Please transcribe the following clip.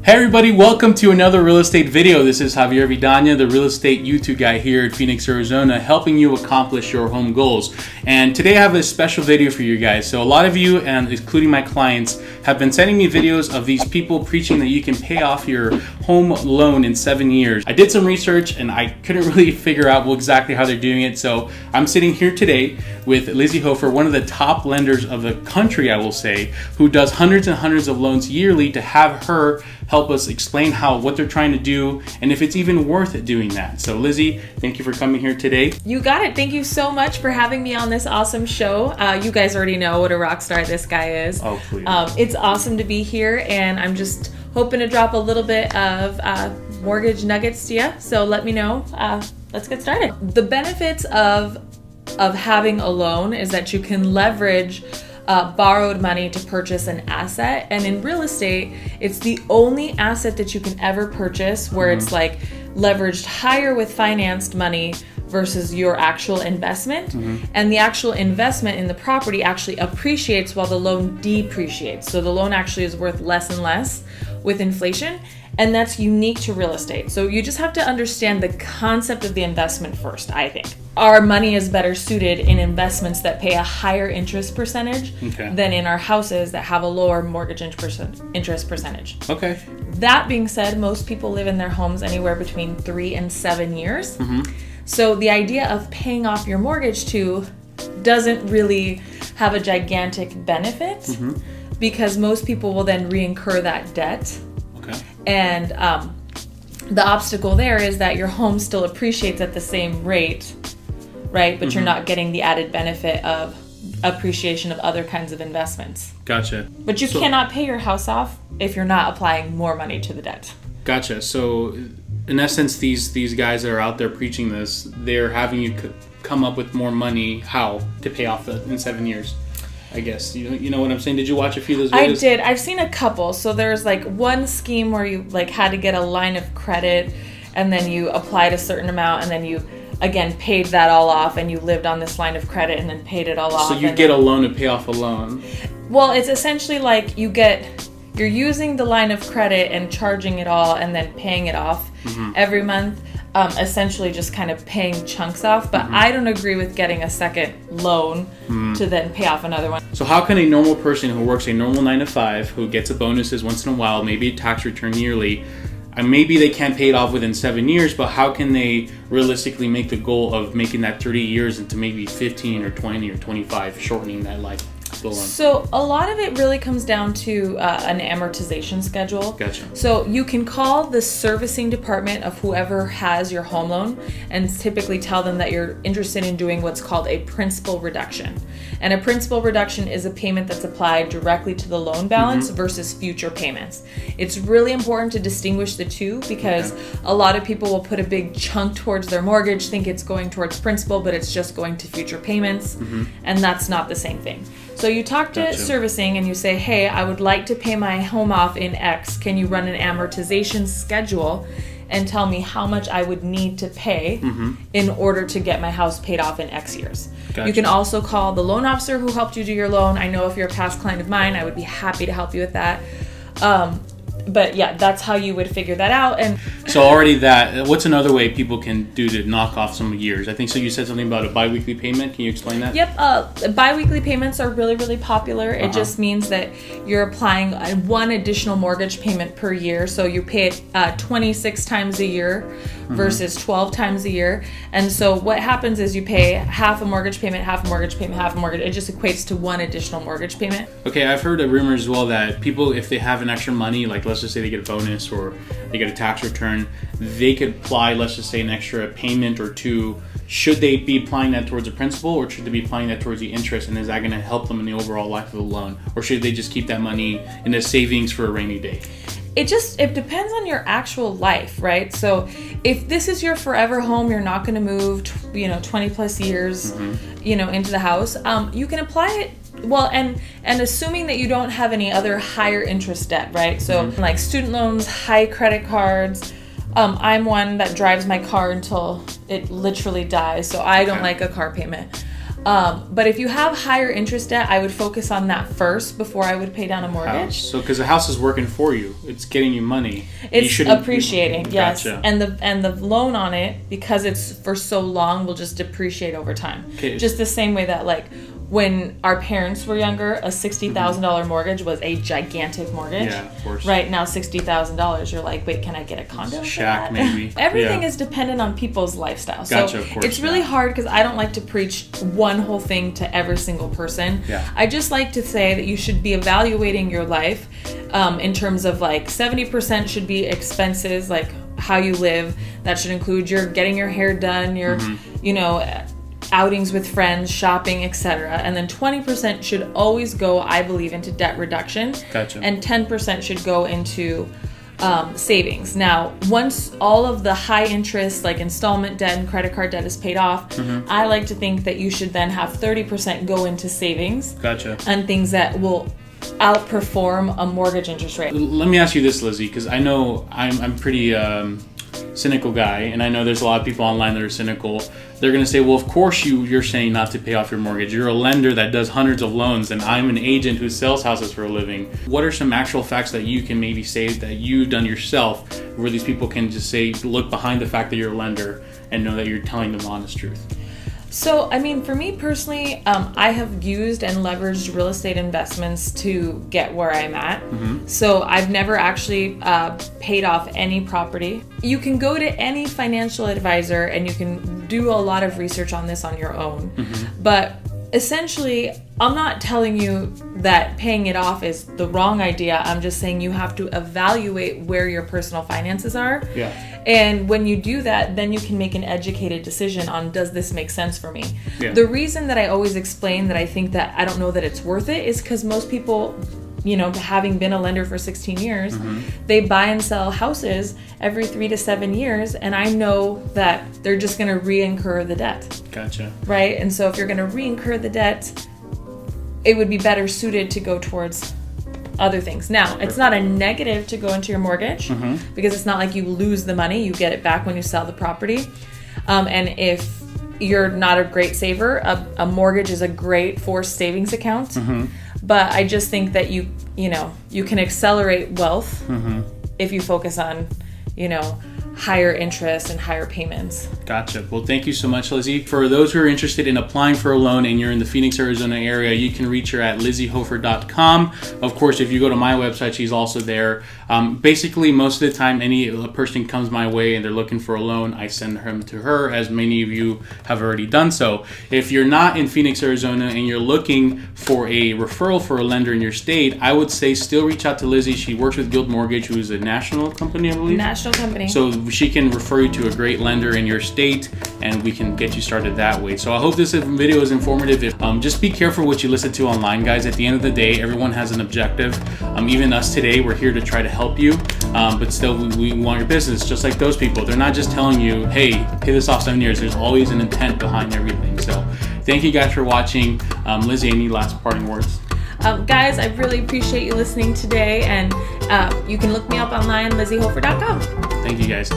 Hey everybody, welcome to another real estate video. This is Javier Vidana, the real estate YouTube guy here at Phoenix, Arizona, helping you accomplish your home goals. And today I have a special video for you guys. So a lot of you, and including my clients, have been sending me videos of these people preaching that you can pay off your home loan in 7 years. I did some research and I couldn't really figure out exactly how they're doing it. So I'm sitting here today with Lizzie Hofer, one of the top lenders of the country, I will say, who does hundreds and hundreds of loans yearly, to have her help us explain what they're trying to do and if it's even worth doing that. So Lizzie, thank you for coming here today. You got it. Thank you so much for having me on this awesome show. You guys already know what a rock star this guy is. Oh, please. It's awesome to be here, and I'm just hoping to drop a little bit of mortgage nuggets to you. So let me know. Let's get started. The benefits of having a loan is that you can leverage borrowed money to purchase an asset, and in real estate it's the only asset that you can ever purchase where it's like leveraged higher with financed money versus your actual investment. And the actual investment in the property actually appreciates while the loan depreciates. So the loan actually is worth less and less with inflation, and that's unique to real estate. So you just have to understand the concept of the investment first, I think. Our money is better suited in investments that pay a higher interest percentage than in our houses that have a lower mortgage interest percentage. Okay. That being said, most people live in their homes anywhere between 3 and 7 years. So the idea of paying off your mortgage too doesn't really have a gigantic benefit because most people will then reincur that debt. And the obstacle there is that your home still appreciates at the same rate, right? But you're not getting the added benefit of appreciation of other kinds of investments. Gotcha. But you cannot pay your house off if you're not applying more money to the debt. Gotcha. So in essence, these guys that are out there preaching this, they're having you come up with more money, how to pay off in 7 years. I guess you know what I'm saying. Did you watch a few of those videos? I did. I've seen a couple. So there's like one scheme where you like had to get a line of credit, and then you applied a certain amount, and then you again paid that all off, and you lived on this line of credit and then paid it all off. So you get a loan to pay off a loan. Well, it's essentially like you're using the line of credit and charging it all and then paying it off every month. Essentially just kind of paying chunks off, but I don't agree with getting a second loan to then pay off another one. So how can a normal person who works a normal 9 to 5, who gets a bonuses once in a while, maybe a tax return yearly, and maybe they can't pay it off within 7 years, but how can they realistically make the goal of making that 30 years into maybe 15 or 20 or 25, shortening that life? So a lot of it really comes down to an amortization schedule. Gotcha. So you can call the servicing department of whoever has your home loan and typically tell them that you're interested in doing what's called a principal reduction. And a principal reduction is a payment that's applied directly to the loan balance versus future payments. It's really important to distinguish the two because a lot of people will put a big chunk towards their mortgage, think it's going towards principal, but it's just going to future payments, and that's not the same thing. So you talk to servicing and you say, hey, I would like to pay my home off in X. Can you run an amortization schedule and tell me how much I would need to pay in order to get my house paid off in X years? You can also call the loan officer who helped you do your loan. I know if you're a past client of mine, I would be happy to help you with that. But yeah, that's how you would figure that out. And so already what's another way people can do to knock off some years? I think so. You said something about a biweekly payment. Can you explain that? Yep. Biweekly payments are really, really popular. It just means that you're applying one additional mortgage payment per year. So you pay it 26 times a year versus 12 times a year. And so what happens is you pay half a mortgage payment, half a mortgage payment, half a mortgage. It just equates to one additional mortgage payment. Okay, I've heard a rumor as well that people, if they have an extra money, like let's just say they get a bonus or they get a tax return, they could apply, let's just say, an extra payment or two. Should they be applying that towards the principal, or should they be applying that towards the interest, and is that going to help them in the overall life of the loan? Or should they just keep that money in a savings for a rainy day? It depends on your actual life, right? So if this is your forever home, you're not going to move, 20 plus years, into the house, you can apply it. Well, and assuming that you don't have any other higher interest debt, right? So like student loans, high credit cards. I'm one that drives my car until it literally dies. So I don't like a car payment. But if you have higher interest debt, I would focus on that first before I would pay down a mortgage. House. So because the house is working for you, it's getting you money. It's appreciating, yes. Gotcha. And the loan on it, because it's for so long, will just depreciate over time. Okay. Just the same way that like when our parents were younger, a $60,000 mortgage was a gigantic mortgage. Yeah, of course. Right now, $60,000, you're like, wait, can I get a condo? Shack, maybe. Everything is dependent on people's lifestyle. Gotcha, so of course, it's really hard because I don't like to preach one whole thing to every single person. Yeah. I just like to say that you should be evaluating your life in terms of like 70% should be expenses, like how you live. That should include your getting your hair done, your, you know, outings with friends, shopping, etc. And then 20% should always go, I believe, into debt reduction. Gotcha. And 10% should go into savings. Now, once all of the high interest, like installment debt and credit card debt is paid off, I like to think that you should then have 30% go into savings. Gotcha. And things that will outperform a mortgage interest rate. Let me ask you this, Lizzie, because I know I'm pretty cynical guy, and I know there's a lot of people online that are cynical. They're going to say, well, of course you're saying not to pay off your mortgage. You're a lender that does hundreds of loans, and I'm an agent who sells houses for a living. What are some actual facts that you can maybe say that you've done yourself where these people can just say, look behind the fact that you're a lender and know that you're telling them the honest truth? So, I mean, for me personally, I have used and leveraged real estate investments to get where I'm at. So I've never actually paid off any property. You can go to any financial advisor and you can do a lot of research on this on your own. But essentially, I'm not telling you that paying it off is the wrong idea. I'm just saying you have to evaluate where your personal finances are. Yeah. And when you do that, then you can make an educated decision on, does this make sense for me? Yeah. The reason that I always explain that I think that I don't know that it's worth it is because most people, you know, having been a lender for 16 years, they buy and sell houses every 3 to 7 years. And I know that they're just going to re-incur the debt. Gotcha. Right? And so if you're going to re-incur the debt, it would be better suited to go towards other things. Now, it's not a negative to go into your mortgage because it's not like you lose the money. You get it back when you sell the property. And if you're not a great saver, a mortgage is a great forced savings account. But I just think that you can accelerate wealth if you focus on, you know, higher interest and higher payments. Gotcha. Well, thank you so much, Lizzie. For those who are interested in applying for a loan and you're in the Phoenix, Arizona area, you can reach her at lizziehofer.com. Of course, if you go to my website, she's also there. Basically, most of the time, a person comes my way and they're looking for a loan, I send them to her, as many of you have already done so. If you're not in Phoenix, Arizona, and you're looking for a referral for a lender in your state, I would say still reach out to Lizzie. She works with Guild Mortgage, who is a national company, I believe. National company. So she can refer you to a great lender in your state, and we can get you started that way. So I hope this video is informative. Just be careful what you listen to online, guys. At the end of the day, everyone has an objective. Even us today, we're here to try to help you, but still we want your business, just like those people. They're not just telling you, hey, pay this off 7 years. There's always an intent behind everything. So thank you guys for watching. Lizzie, any last parting words? Guys, I really appreciate you listening today, and you can look me up online, lizziehofer.com. Thank you, guys.